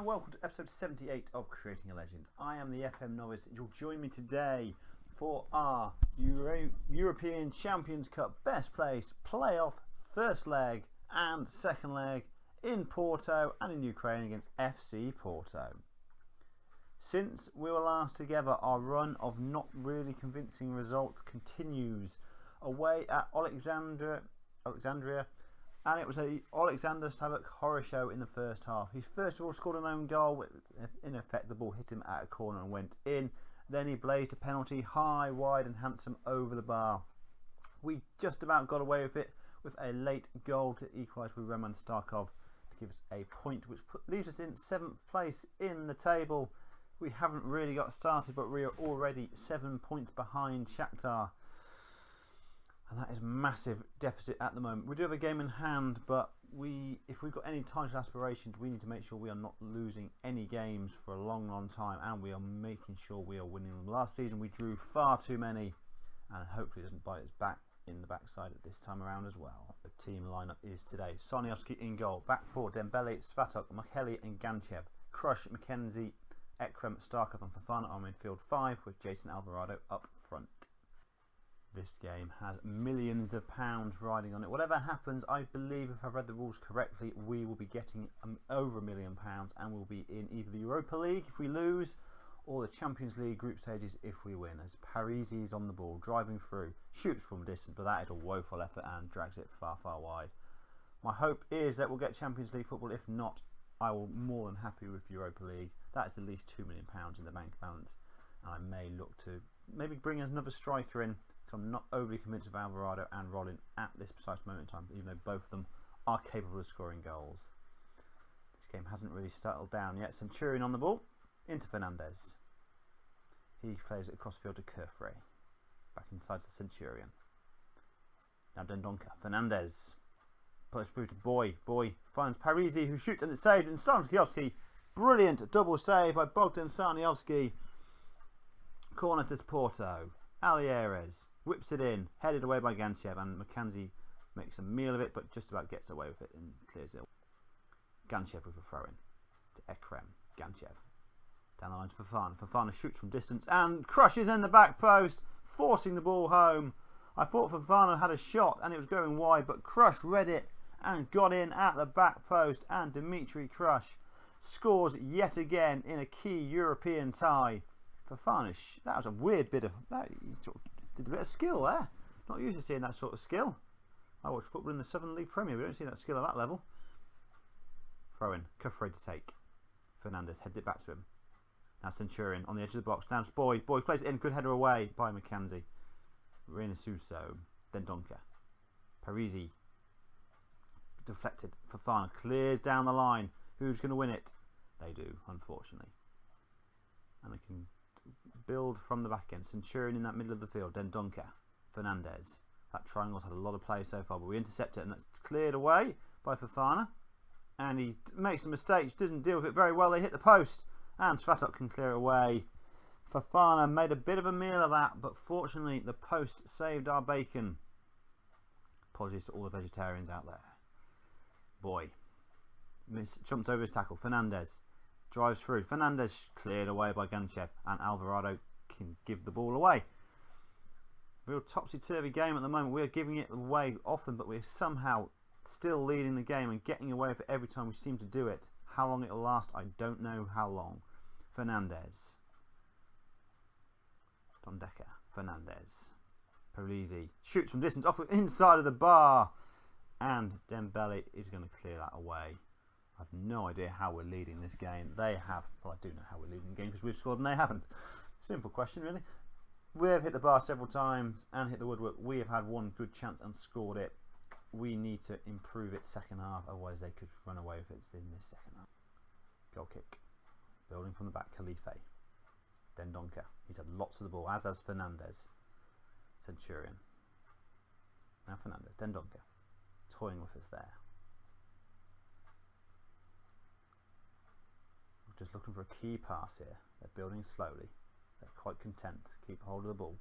and welcome to episode 78 of Creating a Legend. I am the FM Novice and you'll join me today for our European Champions Cup Best Place playoff first leg and second leg in Porto and in Ukraine against FC Porto. Since we were last together, our run of not really convincing results continues. Away at Alexandria, and it was a Alexander Slavik horror show in the first half. He first of all scored an own goal. In effect, the ball hit him at a corner and went in. Then he blazed a penalty high, wide and handsome over the bar. We just about got away with it with a late goal to equalise with Roman Starkov to give us a point, which leaves us in 7th place in the table. We haven't really got started, but we are already 7 points behind Shakhtar. And that is a massive deficit at the moment. We do have a game in hand, but if we've got any title aspirations, we need to make sure we are not losing any games for a long time, and we are making sure we are winning them. Last season we drew far too many, and hopefully it doesn't bite us back in the backside at this time around as well. The team lineup is today: Sarniowski in goal, back four Dembele, Svatok, Makeli and Ganchev, Crush, McKenzie, Ekrem, Starkov and Fofana on midfield 5 with Jason Alvarado up front. This game has millions of pounds riding on it. Whatever happens, I believe, if I've read the rules correctly, we will be getting over £1 million and we'll be in either the Europa League if we lose or the Champions League group stages if we win, as Parisi is on the ball, driving through, shoots from distance, but that is a woeful effort and drags it far wide. My hope is that we'll get Champions League football. If not, I will more than happy with Europa League. That is at least £2 million in the bank balance, and I may look to maybe bring another striker in. I'm not overly convinced of Alvarado and Rolin at this precise moment in time, even though both of them are capable of scoring goals. This game hasn't really settled down yet. Centurion on the ball, into Fernandez. He plays it across the field to Kerfrey. Back inside to Centurion. Now Dendonka. Fernandez plays through to Boy. Boy finds Parisi, who shoots and it's saved. And Sarniowski, brilliant double save by Bogdan Sarniowski. Corner to Porto. Alieres whips it in, headed away by Ganchev, and McKenzie makes a meal of it, but just about gets away with it and clears it. Ganchev with a throw-in to Ekrem. Ganchev down the line to Fofana. Fofana shoots from distance and crushes in the back post, forcing the ball home. I thought Fofana had a shot and it was going wide, but Crush read it and got in at the back post, and Dimitri Crush scores yet again in a key European tie. Fofana, that was a weird bit of that. He sort of did a bit of skill there. Not used to seeing that sort of skill. I watch football in the Southern League Premier. We don't see that skill at that level. Throw in, Kerfrey to take. Fernandez heads it back to him. Now Centurion on the edge of the box. Now it's Boy. Boy plays it in. Good header away by McKenzie. Reina Suso. Then Donker. Parisi. Deflected. Fofana clears down the line. Who's going to win it? They do, unfortunately. And they can build from the back end. Centurion in that middle of the field. Then Donker. Fernandez. That triangle's had a lot of play so far, but we intercept it and it's cleared away by Fofana. And he makes a mistake. Didn't deal with it very well. They hit the post. And Svatok can clear it away. Fofana made a bit of a meal of that, but fortunately the post saved our bacon. Apologies to all the vegetarians out there. Boy. Jumped over his tackle. Fernandez drives through. Fernandez cleared away by Ganchev, and Alvarado can give the ball away. Real topsy-turvy game at the moment. We are giving it away often, but we're somehow still leading the game and getting away with it every time we seem to do it. How long it will last, I don't know how long. Fernandez. Dondeka. Fernandez. Parisi shoots from distance off the inside of the bar, and Dembele is going to clear that away. I have no idea how we're leading this game. They have. Well, I do know how we're leading the game because we've scored and they haven't. Simple question, really. We have hit the bar several times and hit the woodwork. We have had one good chance and scored it. We need to improve it second half, otherwise they could run away with it in this second half. Goal kick. Building from the back, Khalife. Then Donker. He's had lots of the ball, as has Fernandez. Centurion. Now Fernandez. Then Donker. Toying with us there. Just looking for a key pass here. They're building slowly. They're quite content to keep hold of the ball.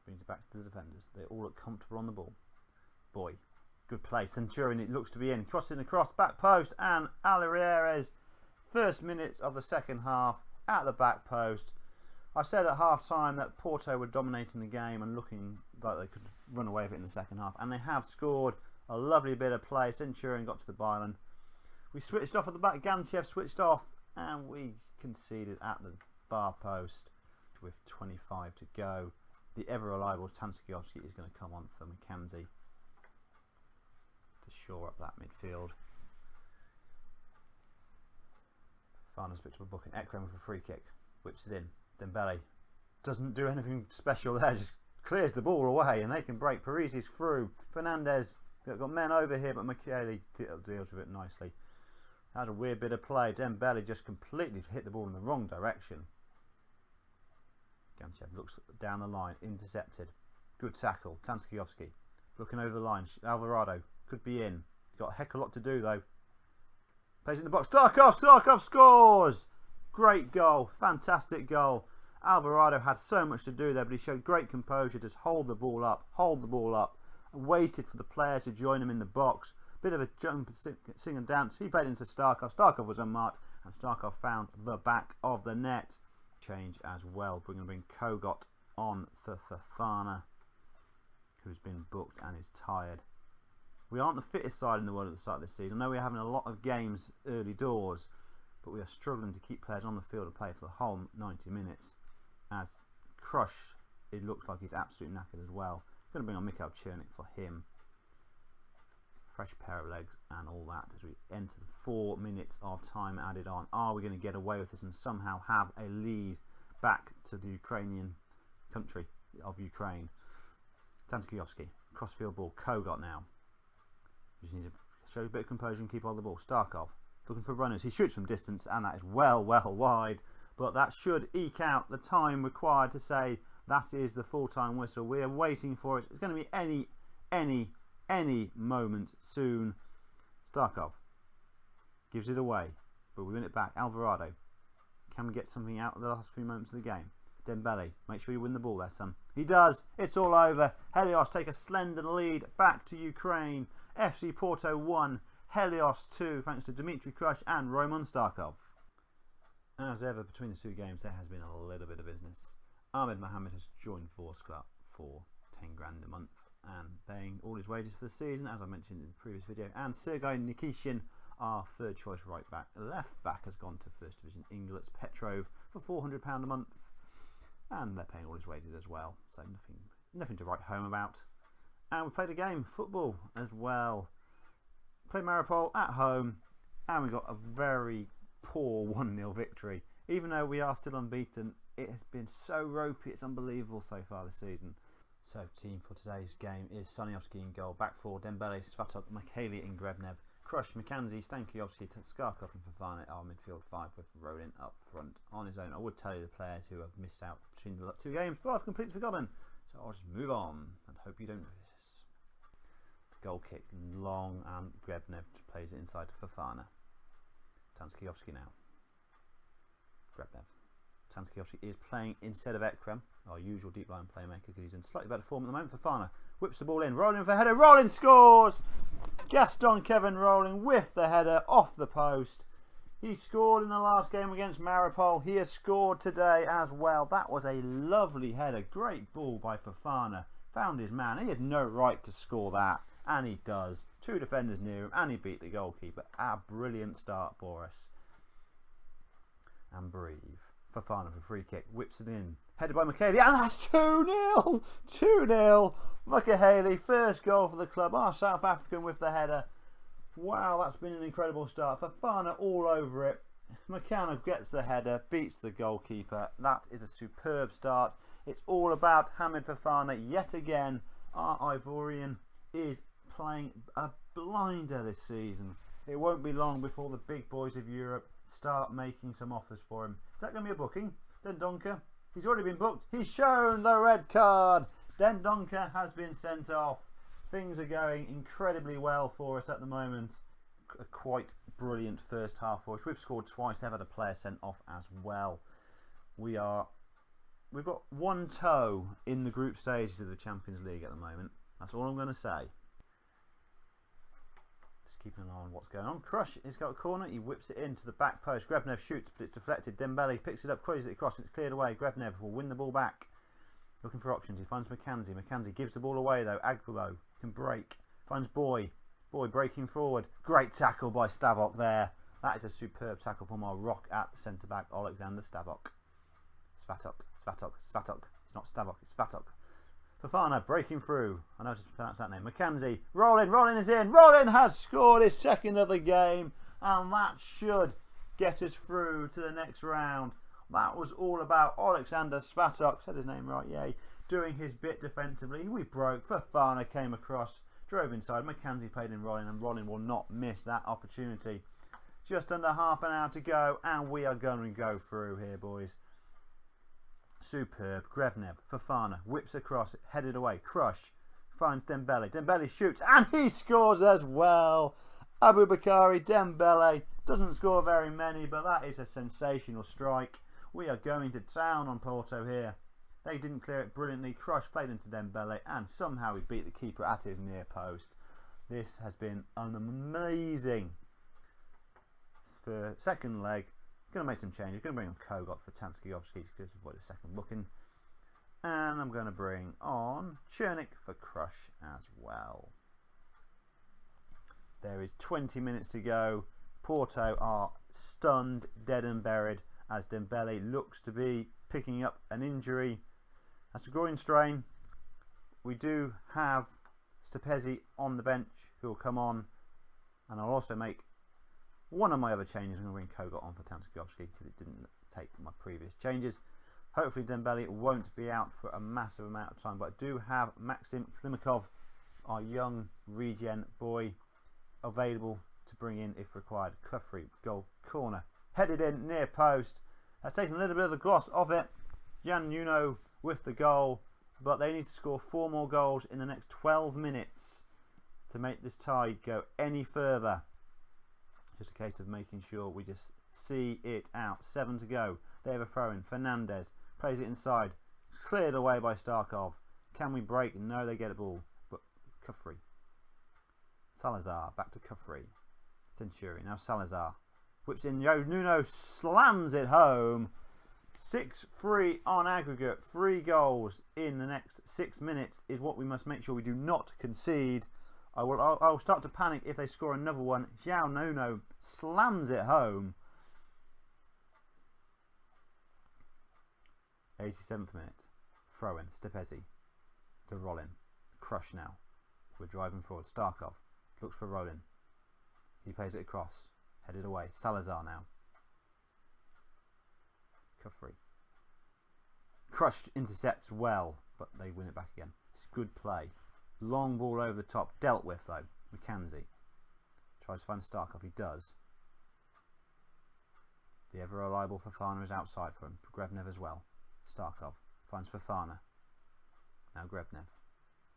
Brings it back to the defenders. They all look comfortable on the ball. Boy Good play. Centurion, it looks to be in. Crossing across, back post, and Alirez. First minutes of the second half at the back post. I said at half time that Porto were dominating the game and looking like they could run away with it in the second half. And they have scored a lovely bit of play. Centurion got to the byline. We switched off at the back. Gantiev switched off. And we conceded at the bar post with 25 to go. The ever-reliable Tanskiowski is going to come on for McKenzie to shore up that midfield. Farner's picked up a booking. Ekrem with a free kick. Whips it in. Dembele doesn't do anything special there. Just clears the ball away and they can break. Parisi's through. Fernandez. They've got men over here, but Michele deals with it nicely. That was a weird bit of play. Dembele just completely hit the ball in the wrong direction. Gantiev looks down the line. Intercepted. Good tackle. Tanskiowski looking over the line. Alvarado could be in. Got a heck of a lot to do though. Plays in the box. Starkov scores! Great goal. Fantastic goal. Alvarado had so much to do there, but he showed great composure. Just hold the ball up. Hold the ball up. And waited for the player to join him in the box. Bit of a jump, sing and dance. He played into Starkov. Starkov was unmarked, and Starkov found the back of the net. Change as well. We're going to bring Kogot on for Fofana, who's been booked and is tired. We aren't the fittest side in the world at the start of this season. I know we're having a lot of games early doors, but we are struggling to keep players on the field and play for the whole 90 minutes. As Crush, it looks like he's absolutely knackered as well. Going to bring on Mikhail Chernik for him. Fresh pair of legs and all that as we enter the 4 minutes of time added on. Are we going to get away with this and somehow have a lead back to the Ukrainian country of Ukraine? Tanskiowski, crossfield ball. Kogot now. Just need to show a bit of composure and keep on the ball. Starkov looking for runners. He shoots from distance and that is well wide. But that should eke out the time required to say that is the full-time whistle. We are waiting for it. It's going to be any moment soon. Starkov gives it away, but we win it back. Alvarado, can we get something out of the last few moments of the game? Dembele, make sure you win the ball there, son. He does. It's all over. Helios take a slender lead back to Ukraine. FC Porto 1, Helios 2, thanks to Dmitry Crush and Roman Starkov. As ever, between the two games, there has been a little bit of business. Ahmed Mohammed has joined Force Club for 10 grand a month and paying all his wages for the season, as I mentioned in the previous video. And Sergei Nikishin, our third choice right back, left back, has gone to First Division Ingolets Petrov for £400 a month, and they're paying all his wages as well, so nothing to write home about. And we played a game, football as well. Played Mariupol at home, and we got a very poor 1-0 victory. Even though we are still unbeaten, it has been so ropey, it's unbelievable so far this season. So team for today's game is Saniowski in goal, back four, Dembele, Svatov, Michele and Grebnev, Crush, McKenzie, Stankiowski, Skarkov and Fofana, our midfield five with Rodin up front on his own. I would tell you the players who have missed out between the two games, but I've completely forgotten. So I'll just move on and hope you don't notice. Goal kick, long, and Grebnev plays it inside to Fofana. Tanskiowski now. Grebnev. Tanskiowski is playing instead of Ekrem, our usual deep line playmaker, because he's in slightly better form at the moment. Fofana whips the ball in, Rolling for header, Rolling scores! Gaston Kevin Rolling with the header off the post. He scored in the last game against Mariupol. He has scored today as well. That was a lovely header. Great ball by Fofana. Found his man. He had no right to score that, and he does. Two defenders near him, and he beat the goalkeeper. A brilliant start for us. And breathe. Fofana for free kick, whips it in, headed by Michele, and that's 2-0! 2-0! Michele, first goal for the club, our South African with the header. Wow, that's been an incredible start. Fofana all over it. McCann gets the header, beats the goalkeeper. That is a superb start. It's all about Hamid Fofana yet again. Our Ivorian is playing a blinder this season. It won't be long before the big boys of Europe start making some offers for him. Is that going to be a booking? Dendoncker, he's already been booked. He's shown the red card. Dendoncker has been sent off. Things are going incredibly well for us at the moment. A quite brilliant first half for us. We've scored twice. They've had a player sent off as well. We've got one toe in the group stages of the Champions League at the moment. That's all I'm going to say. keeping an eye on what's going on. Crush, he's got a corner, he whips it into the back post. Grevnev shoots, but it's deflected. Dembele picks it up, cruises it across, and it's cleared away. Grevnev will win the ball back. Looking for options, he finds McKenzie. McKenzie gives the ball away though. Agbulo can break. Finds Boy. Boy breaking forward. Great tackle by Stavok there. That is a superb tackle from our rock at centre back, Alexander Stavok. Svatok. It's not Stavok, it's Svatok. Fofana breaking through. I know how to pronounce that name. McKenzie. Rolling is in. Rolling has scored his second of the game. And that should get us through to the next round. That was all about Alexander Svatok. Said his name right, yay. Doing his bit defensively. We broke. Fofana came across. Drove inside. McKenzie played in Rolling. And Rolling will not miss that opportunity. Just under half an hour to go. And we are going to go through here, boys. Superb. Grevnev, Fofana whips across, headed away. Crush finds Dembele. Dembele shoots and he scores as well. Aboubakari Dembele doesn't score very many, but that is a sensational strike. We are going to town on Porto here. They didn't clear it brilliantly. Crush played into Dembele and somehow he beat the keeper at his near post. This has been an amazing for second leg. Going to make some changes. Going to bring on Kogot for Tanskiovsky to avoid a second booking. And I'm going to bring on Chernik for Crush as well. There is 20 minutes to go. Porto are stunned, dead and buried as Dembele looks to be picking up an injury. That's a groin strain. We do have Stepezzi on the bench who will come on. And I'll also make one of my other changes. I'm going to bring Kogot on for Tanskiovsky because it didn't take my previous changes. Hopefully Dembele won't be out for a massive amount of time, but I do have Maxim Klimakov, our young regen boy, available to bring in if required. Kufri, goal corner, headed in near post. I've taken a little bit of the gloss off it. Jan Nuno with the goal, but they need to score 4 more goals in the next 12 minutes to make this tie go any further. Just a case of making sure we just see it out. 7 to go. They have a throw in. Fernandez plays it inside. Cleared away by Starkov. Can we break? No, they get a ball. But Kufri. Salazar back to Kufri. Centuri. Now Salazar whips in. Nuno slams it home. 6-3 on aggregate. 3 goals in the next 6 minutes is what we must make sure we do not concede. I'll start to panic if they score another one. João Nuno slams it home. 87th minute. Throw in. Stepezzi to Rolling. Crush now. We're driving forward. Starkov looks for Rolling. He plays it across. Headed away. Salazar now. Kufri. Crush intercepts well, but they win it back again. It's good play. Long ball over the top, dealt with though. McKenzie tries to find Starkov, he does. The ever reliable Fofana is outside for him. Grevnev as well. Starkov finds Fofana. Now Grevnev.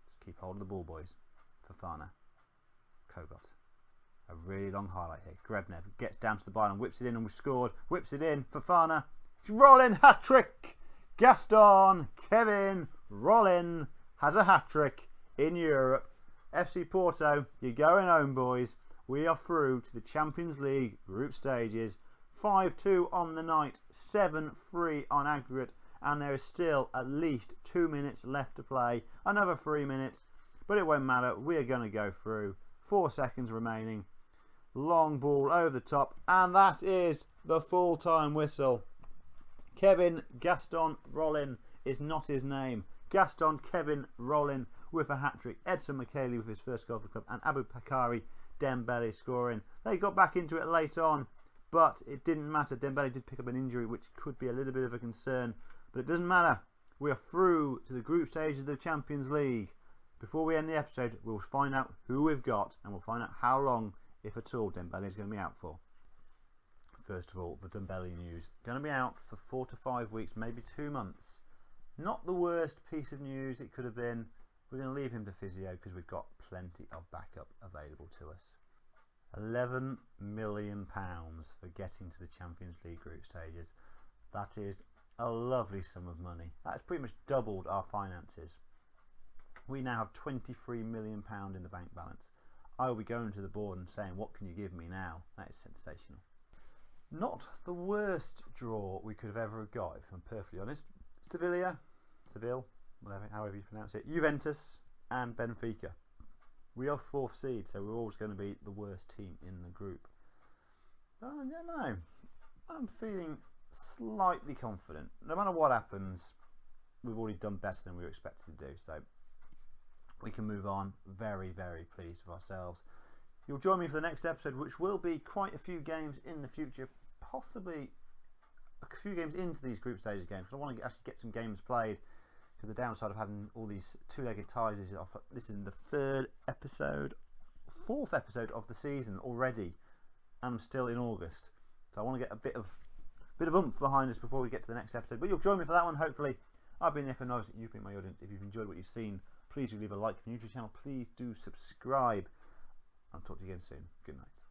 Just keep hold of the ball, boys. Fofana. Kogot. A really long highlight here. Grevnev gets down to the byline, whips it in and we've scored. Whips it in. Fofana. Rolling hat-trick. Gaston Kevin Rolling has a hat-trick. In Europe. FC Porto, you're going home, boys. We are through to the Champions League group stages. 5-2 on the night, 7-3 on aggregate, and there is still at least 2 minutes left to play. Another 3 minutes, but it won't matter. We are going to go through. 4 seconds remaining. Long ball over the top, and that is the full-time whistle. Kevin Gaston Rolling is not his name. Gaston Kevin Rolling with a hat-trick. Edson Micheli with his first goal for the club, and Aboubakari Dembele scoring. They got back into it late on, but it didn't matter. Dembele did pick up an injury, which could be a little bit of a concern, but it doesn't matter. We are through to the group stage of the Champions League. Before we end the episode, we'll find out who we've got, and we'll find out how long, if at all, Dembele is going to be out for. First of all, the Dembele news. Going to be out for 4 to 5 weeks, maybe 2 months. Not the worst piece of news it could have been. We're going to leave him to physio because we've got plenty of backup available to us. £11 million for getting to the Champions League group stages. That is a lovely sum of money. That's pretty much doubled our finances. We now have £23 million in the bank balance. I will be going to the board and saying, what can you give me now? That is sensational. Not the worst draw we could have ever got, if I'm perfectly honest. Seville, whatever, however you pronounce it, Juventus and Benfica. We are 4th seed, so we're always going to be the worst team in the group. I don't know. I'm feeling slightly confident. No matter what happens, we've already done better than we were expected to do, so we can move on. Very, very pleased with ourselves. You'll join me for the next episode, which will be quite a few games in the future, possibly a few games into these group stages games, because I want to actually get some games played. Because the downside of having all these two-legged ties is this is the 4th episode of the season already, and I'm still in August, so I want to get a bit of oomph behind us before we get to the next episode. But you'll join me for that one, hopefully. I've been the FM18, you've been my audience. If you've enjoyed what you've seen, please do leave a like. If you're new to the channel, please do subscribe. I'll talk to you again soon. Good night.